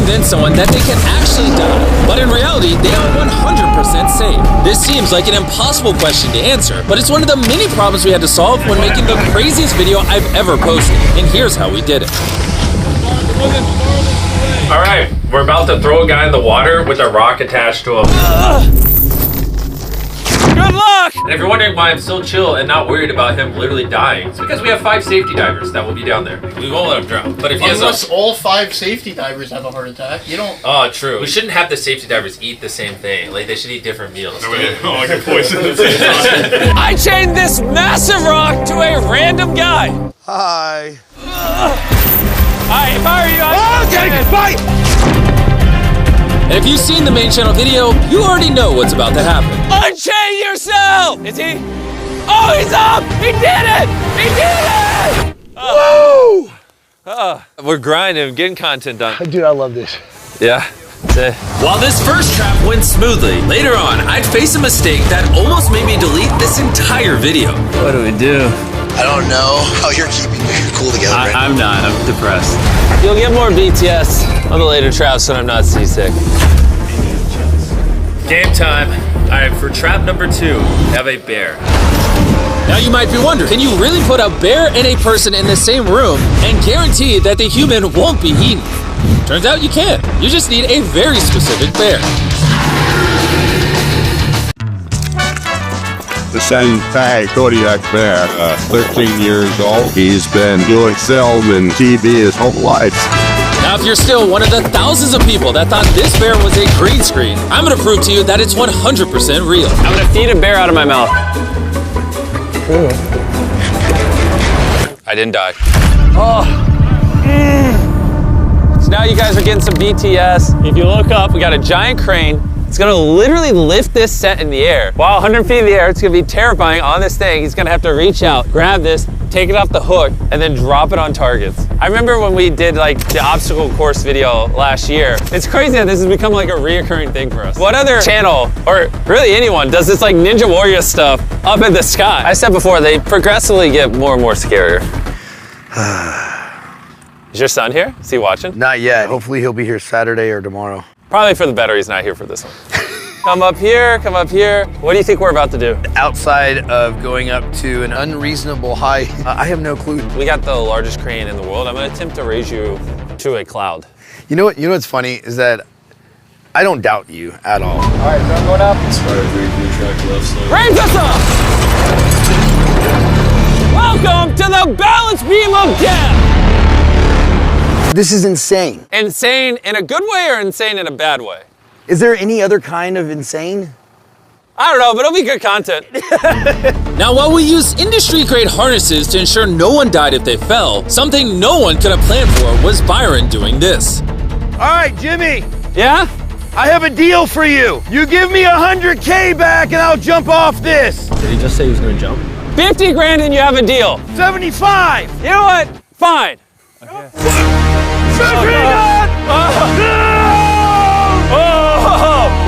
convince someone that they can actually die, but in reality, they are 100% safe. This seems like an impossible question to answer, but it's one of the many problems we had to solve when making the craziest video I've ever posted, and here's how we did it. All right, we're about to throw a guy in the water with a rock attached to him. Good luck! And if you're wondering why I'm still chill and not worried about him literally dying, it's because we have 5 safety divers that will be down there. We won't let him drown. But if he unless all 5 safety divers have a heart attack, you don't. Oh, true. We shouldn't have the safety divers eat the same thing. Like, they should eat different meals. I can poison the same time. I chained this massive rock to a random guy. Hi. If I were you, I'd get fight! And if you've seen the main channel video, you already know what's about to happen. Unchain yourself! Is he? Oh, he's up! He did it! He did it! Woo! We're grinding, getting content done. Dude, I love this. Yeah. While this first trap went smoothly, later on, I'd face a mistake that almost made me delete this entire video. What do we do? I don't know how you're keeping your cool together. I'm not. I'm depressed. You'll get more BTS on the later traps when I'm not seasick. Game time. All right, for trap number 2, have a bear. Now you might be wondering, can you really put a bear and a person in the same room and guarantee that the human won't be eaten? Turns out you can. You just need a very specific bear. The Shanghai Kodiak bear, 13 years old. He's been doing film and TV his whole life. Now, if you're still one of the thousands of people that thought this bear was a green screen, I'm gonna prove to you that it's 100% real. I'm gonna feed a bear out of my mouth. I didn't die. So now you guys are getting some BTS. If you look up, we got a giant crane. It's gonna literally lift this set in the air. Wow, 100 feet in the air, it's gonna be terrifying on this thing. He's gonna have to reach out, grab this, take it off the hook, and then drop it on targets. I remember when we did like the obstacle course video last year. It's crazy that this has become like a reoccurring thing for us. What other channel, or really anyone, does this like Ninja Warrior stuff up in the sky? I said before, they progressively get more and more scarier. Is your son here? Is he watching? Not yet. Hopefully he'll be here Saturday or tomorrow. Probably for the better he's not here for this one. Come up here, come up here. What do you think we're about to do? Outside of going up to an unreasonable height, I have no clue. We got the largest crane in the world. I'm gonna attempt to raise you to a cloud. You know what's funny is that I don't doubt you at all. All right, so I'm going up. Raise us up! Welcome to the balance beam of death! This is insane. Insane in a good way or insane in a bad way? Is there any other kind of insane? I don't know, but it'll be good content. Now, while we used industry-grade harnesses to ensure no one died if they fell, something no one could have planned for was Byron doing this. All right, Jimmy, Yeah? I have a deal for you. You give me 100K back and I'll jump off this. Did he just say he was gonna jump? 50 grand and you have a deal. 75. You know what? Fine.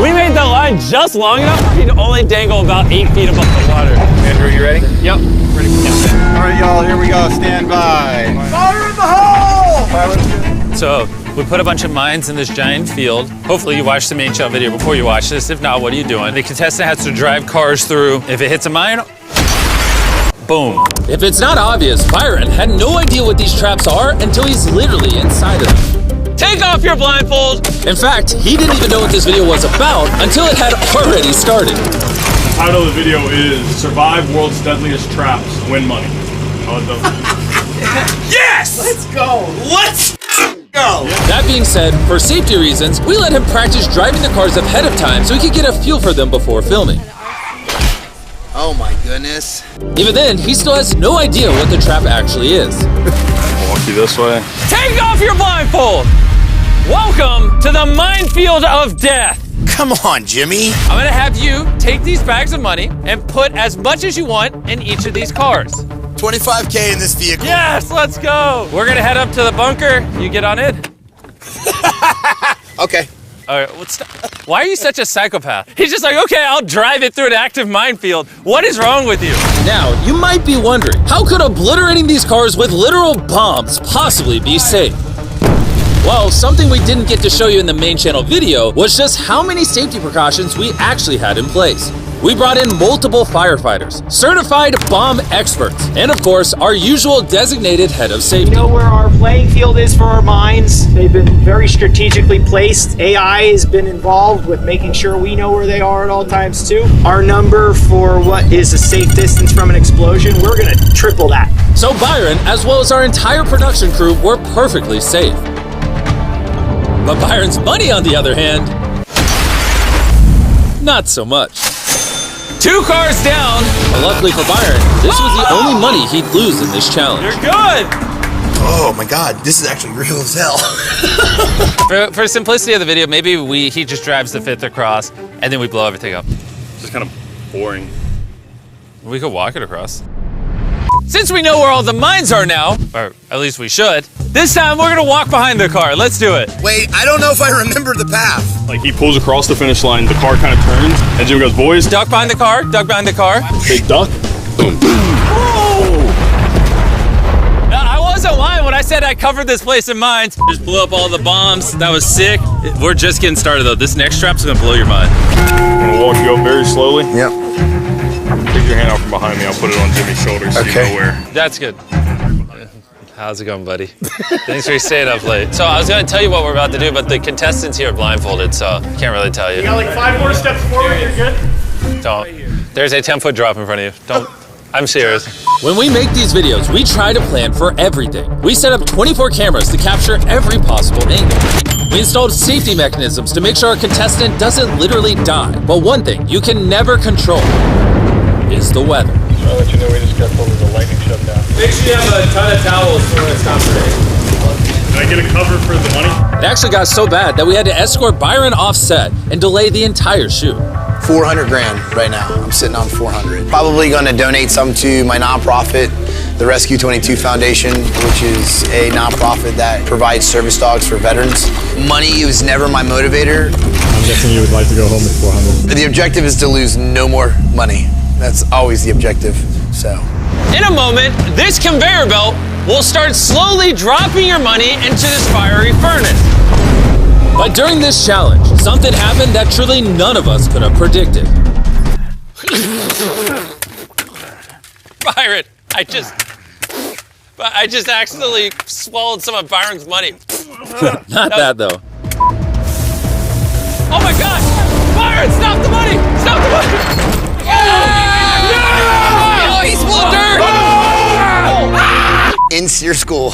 We made the line just long enough for you to only dangle about 8 feet above the water. Andrew, you ready? Yep. Ready? Yeah. All right, y'all, here we go. Stand by. Fire in the hole! So we put a bunch of mines in this giant field. Hopefully you watched the main channel video before you watch this. If not, what are you doing? The contestant has to drive cars through. If it hits a mine, boom. If it's not obvious, Byron had no idea what these traps are until he's literally inside of them. Take off your blindfold. In fact, he didn't even know what this video was about until it had already started. The title of the video is Survive World's Deadliest Traps, Win Money. Yes! Let's go. Let's go. That being said, for safety reasons, we let him practice driving the cars ahead of time so he could get a feel for them before filming. Oh my goodness. Even then, he still has no idea what the trap actually is. Walk you this way. Take off your blindfold. Welcome to the minefield of death. Come on, Jimmy. I'm gonna have you take these bags of money and put as much as you want in each of these cars. 25K in this vehicle. Yes, let's go. We're gonna head up to the bunker. You get on it. Okay. All right, why are you such a psychopath? He's just like, okay, I'll drive it through an active minefield. What is wrong with you? Now, you might be wondering, how could obliterating these cars with literal bombs possibly be safe? Well, something we didn't get to show you in the main channel video was just how many safety precautions we actually had in place. We brought in multiple firefighters, certified bomb experts, and of course, our usual designated head of safety. We know where our playing field is for our mines. They've been very strategically placed. AI has been involved with making sure we know where they are at all times too. Our number for what is a safe distance from an explosion, we're gonna triple that. So Byron, as well as our entire production crew, were perfectly safe. But Byron's money, on the other hand, not so much. 2 cars down. But luckily for Byron, this was the only money he'd lose in this challenge. You're good. Oh my God, this is actually real as hell. For simplicity of the video, maybe he just drives the 5th across, and then we blow everything up. Just kind of boring. We could walk it across. Since we know where all the mines are now, or at least we should, this time we're gonna walk behind the car. Let's do it. Wait, I don't know if I remember the path. Like he pulls across the finish line, the car kind of turns, and Jim goes, boys, Duck behind the car, duck behind the car. big duck. Boom. I wasn't lying when I said I covered this place in mines. Just blew up all the bombs. That was sick. We're just getting started though. This next strap's gonna blow your mind. I'm gonna walk you up very slowly. Yep. Take your hand out from behind me. I'll put it on Jimmy's shoulder so you know where. That's good. How's it going, buddy? Thanks for staying up late. So I was gonna tell you what we're about to do, but the contestants here are blindfolded, so can't really tell you. You got like 5 more steps forward, you're good? Don't. There's a 10-foot drop in front of you. Don't. I'm serious. When we make these videos, we try to plan for everything. We set up 24 cameras to capture every possible angle. We installed safety mechanisms to make sure our contestant doesn't literally die. But one thing you can never control is the weather. I'll let you know we just got over the lightning shutdown. Make sure you have a ton of towels for when it's not raining. Can I get a cover for the money? It actually got so bad that we had to escort Byron off set and delay the entire shoot. 400 grand right now. I'm sitting on 400. Probably gonna donate some to my nonprofit, the Rescue 22 Foundation, which is a nonprofit that provides service dogs for veterans. Money was never my motivator. I'm guessing you would like to go home with 400. The objective is to lose no more money. That's always the objective, so. In a moment, this conveyor belt will start slowly dropping your money into this fiery furnace. But during this challenge, something happened that truly none of us could have predicted. Byron, I just accidentally swallowed some of Byron's money. Not that though. Oh my God! Byron, stop the money! Stop the money! Oh, he's full of dirt! In SEER school,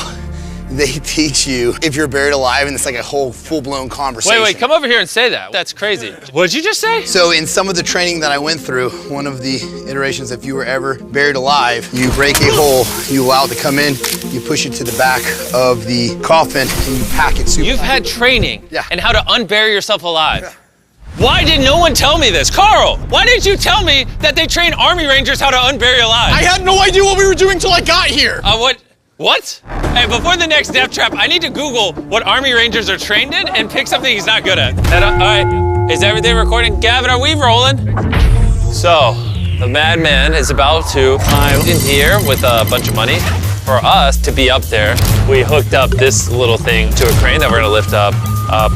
they teach you if you're buried alive, and it's like a whole full-blown conversation. Wait, come over here and say that. That's crazy. What did you just say? So in some of the training that I went through, one of the iterations, if you were ever buried alive, you break a hole, you allow it to come in, you push it to the back of the coffin, and you pack it super. You've had training and how to unbury yourself alive. Yeah. Why did no one tell me this? Carl, why didn't you tell me that they train Army Rangers how to unbury alive? I had no idea what we were doing till I got here. What? Hey, before the next death trap, I need to Google what Army Rangers are trained in and pick something he's not good at. All right, is everything recording? Gavin, are we rolling? So, the madman is about to climb in here with a bunch of money. For us to be up there, we hooked up this little thing to a crane that we're gonna lift up.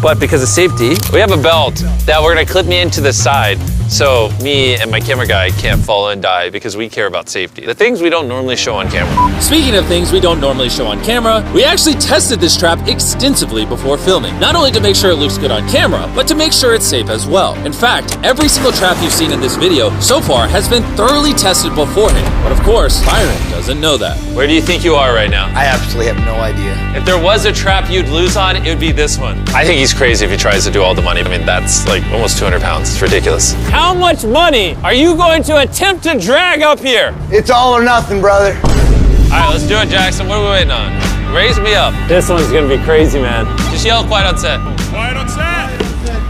But because of safety, we have a belt that we're gonna clip me into the side so me and my camera guy can't fall and die because we care about safety. The things we don't normally show on camera. Speaking of things we don't normally show on camera, we actually tested this trap extensively before filming. Not only to make sure it looks good on camera, but to make sure it's safe as well. In fact, every single trap you've seen in this video so far has been thoroughly tested beforehand. But of course, Byron doesn't know that. Where do you think you are right now? I absolutely have no idea. If there was a trap you'd lose on, it would be this one. I think he's crazy if he tries to do all the money. I mean, that's like almost 200 pounds. It's ridiculous. How much money are you going to attempt to drag up here? It's all or nothing, brother. All right, let's do it, Jackson. What are we waiting on? Raise me up. This one's gonna be crazy, man. Just yell quiet on set. Quiet on set.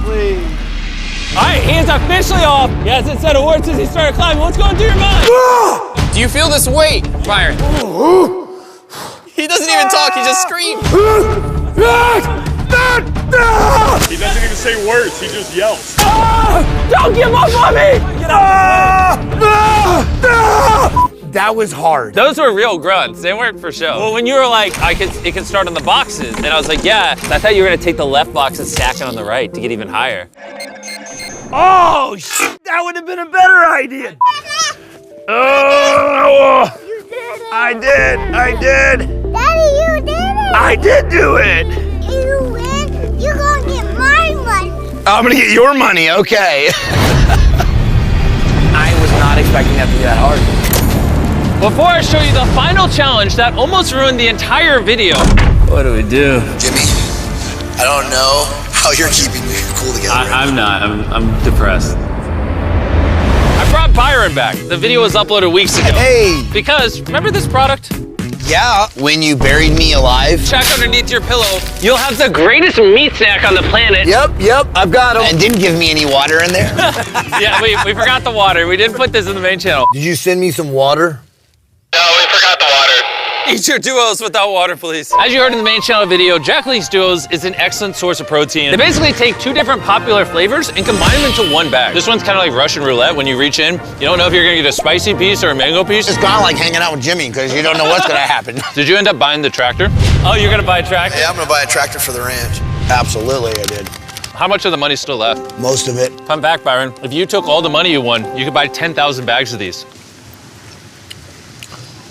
Please. All right, he is officially off. He hasn't said a word since he started climbing. What's going through your mind? Do you feel this weight, Byron? He doesn't even talk, he just screams. He doesn't even say words, he just yells. Don't give up on me! Get up! That was hard. Those were real grunts. They weren't for show. Well, when you were like, it can start on the boxes, and I was like, yeah. I thought you were gonna take the left box and stack it on the right to get even higher. Oh, shit, that would have been a better idea. Oh, You did it. I did. Daddy, you did it. I did do it. You win. You're gonna get my money. I'm gonna get your money, okay. I was not expecting that to be that hard. Before I show you the final challenge that almost ruined the entire video. What do we do? Jimmy, I don't know how you're keeping your cool together. I'm not. I'm depressed. I brought Byron back. The video was uploaded weeks ago. Hey! Because, remember this product? Yeah, when you buried me alive. Check underneath your pillow. You'll have the greatest meat snack on the planet. Yep, I've got him. And didn't give me any water in there. Yeah, we forgot the water. We didn't put this in the main channel. Did you send me some water? No, we forgot the water. Eat your duos without water, please. As you heard in the main channel video, Jack Link's Duos is an excellent source of protein. They basically take 2 different popular flavors and combine them into one bag. This one's kind of like Russian roulette. When you reach in, you don't know if you're gonna get a spicy piece or a mango piece. It's kind of like hanging out with Jimmy because you don't know what's gonna happen. Did you end up buying the tractor? Oh, you're gonna buy a tractor? Yeah, I'm gonna buy a tractor for the ranch. Absolutely, I did. How much of the money's still left? Most of it. Come back, Byron. If you took all the money you won, you could buy 10,000 bags of these.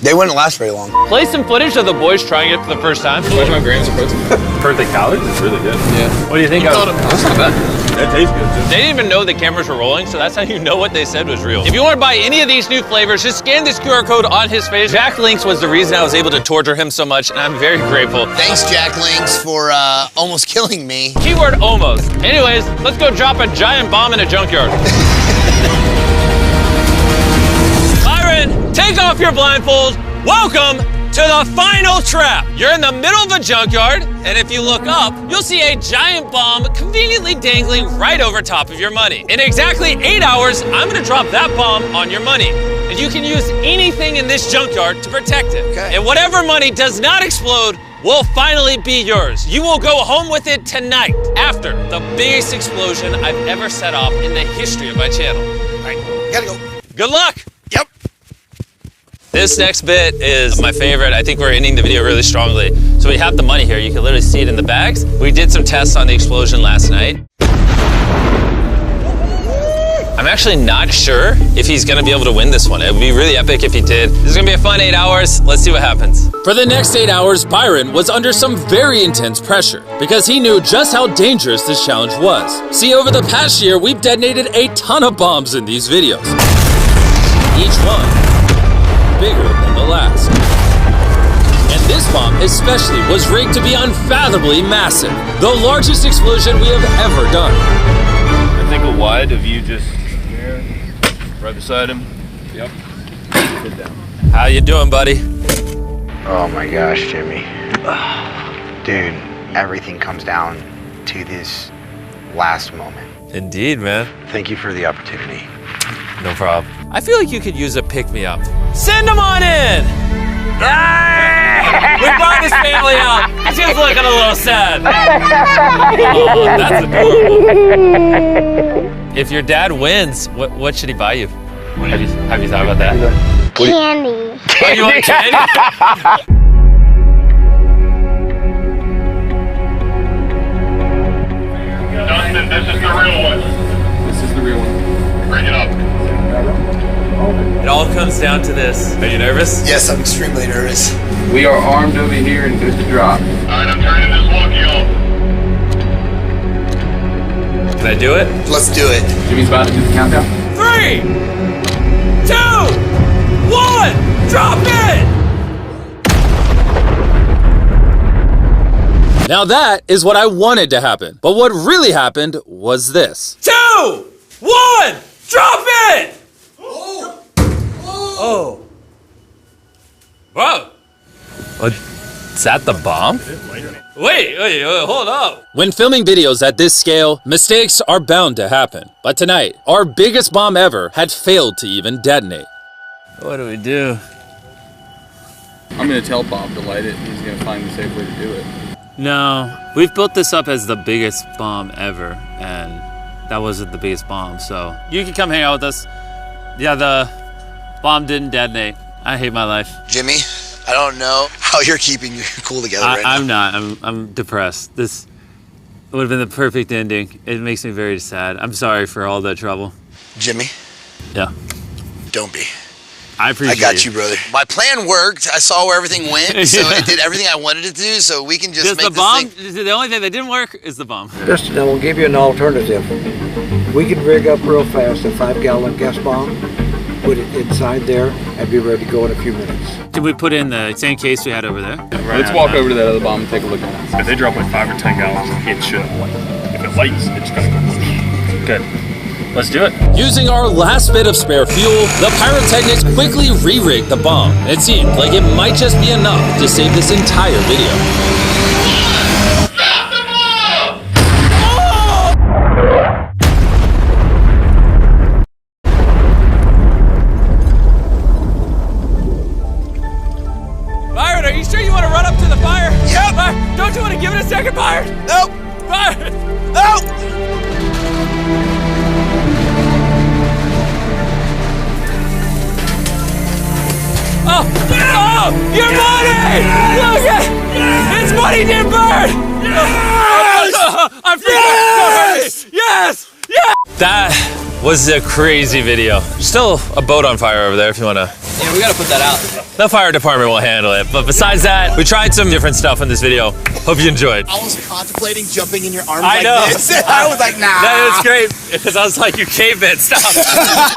They wouldn't last very long. Play some footage of the boys trying it for the first time. 25 grams of protein. Per the calories is really good. Yeah. What do you think? That's not bad. That tastes good too. They didn't even know the cameras were rolling, so that's how you know what they said was real. If you want to buy any of these new flavors, just scan this QR code on his face. Jack Links was the reason I was able to torture him so much, and I'm very grateful. Thanks, Jack Links, for almost killing me. Keyword almost. Anyways, let's go drop a giant bomb in a junkyard. Byron, take off your blindfold. Welcome to the final trap. You're in the middle of a junkyard, and if you look up, you'll see a giant bomb conveniently dangling right over top of your money. In exactly 8 hours, I'm gonna drop that bomb on your money. And you can use anything in this junkyard to protect it. Okay. And whatever money does not explode will finally be yours. You will go home with it tonight after the biggest explosion I've ever set off in the history of my channel. All right, gotta go. Good luck. Yep. This next bit is my favorite. I think we're ending the video really strongly. So we have the money here. You can literally see it in the bags. We did some tests on the explosion last night. I'm actually not sure if he's gonna be able to win this one. It would be really epic if he did. This is gonna be a fun 8 hours. Let's see what happens. For the next 8 hours, Byron was under some very intense pressure because he knew just how dangerous this challenge was. See, over the past year, we've detonated a ton of bombs in these videos. Each one bigger than the last. And this bomb especially was rigged to be unfathomably massive, the largest explosion we have ever done. I think a wide of you just there, right beside him. Yep. Sit down. How you doing, buddy? Oh my gosh, Jimmy. Dude, everything comes down to this last moment. Indeed, man. Thank you for the opportunity. No problem. I feel like you could use a pick-me-up. Send him on in! We brought his family out. She's looking a little sad. Oh, that's adorable. If your dad wins, what should he buy you? Have you thought about that? Candy. Oh, you want candy? Dustin, this is the real one. This is the real one. Bring it up. It all comes down to this. Are you nervous? Yes, I'm extremely nervous. We are armed over here and good to drop. Alright, I'm turning this walkie off. Can I do it? Let's do it. Jimmy's about to do the countdown. 3, 2, 1, drop it! Now that is what I wanted to happen. But what really happened was this. 2, 1, drop it! Oh. Whoa. Is that the bomb? Wait, hold up. When filming videos at this scale, mistakes are bound to happen. But tonight, our biggest bomb ever had failed to even detonate. What do we do? I'm gonna tell Bob to light it. He's gonna find the safe way to do it. No, we've built this up as the biggest bomb ever, and that wasn't the biggest bomb, so you can come hang out with us. Yeah, the bomb didn't detonate. I hate my life. Jimmy, I don't know how you're keeping your cool together right now. I'm not. I'm depressed. This would have been the perfect ending. It makes me very sad. I'm sorry for all the trouble. Jimmy? Yeah. Don't be. I appreciate it. I got you, brother. My plan worked. I saw where everything went, so it did everything I wanted it to do, so we can just make the bomb, this thing. the only thing that didn't work is the bomb. Justin, I will give you an alternative. We can rig up real fast a 5-gallon gas bomb, put it inside there, and be ready to go in a few minutes. Can we put in the same case we had over there? Let's walk over to that other bomb and take a look at it. If they drop like 5 or 10 gallons, it should light. If it lights, it's gonna go whoosh. Good. Let's do it. Using our last bit of spare fuel, the pyrotechnics quickly re-rigged the bomb. It seemed like it might just be enough to save this entire video. Byron, are you sure you want to run up to the fire? Yep. Don't you want to give it a second, Byron? Nope. Byron! Nope. Oh, your money! Look at it's money didn't burn! I'm freaking yes! Yes! That was a crazy video. Still a boat on fire over there if you want to. Yeah, we gotta put that out. The fire department will handle it. But besides that, we tried some different stuff in this video. Hope you enjoyed. I was contemplating jumping in your arms I like know. this. I was like, nah. That is great because I was like, you caveman, stop.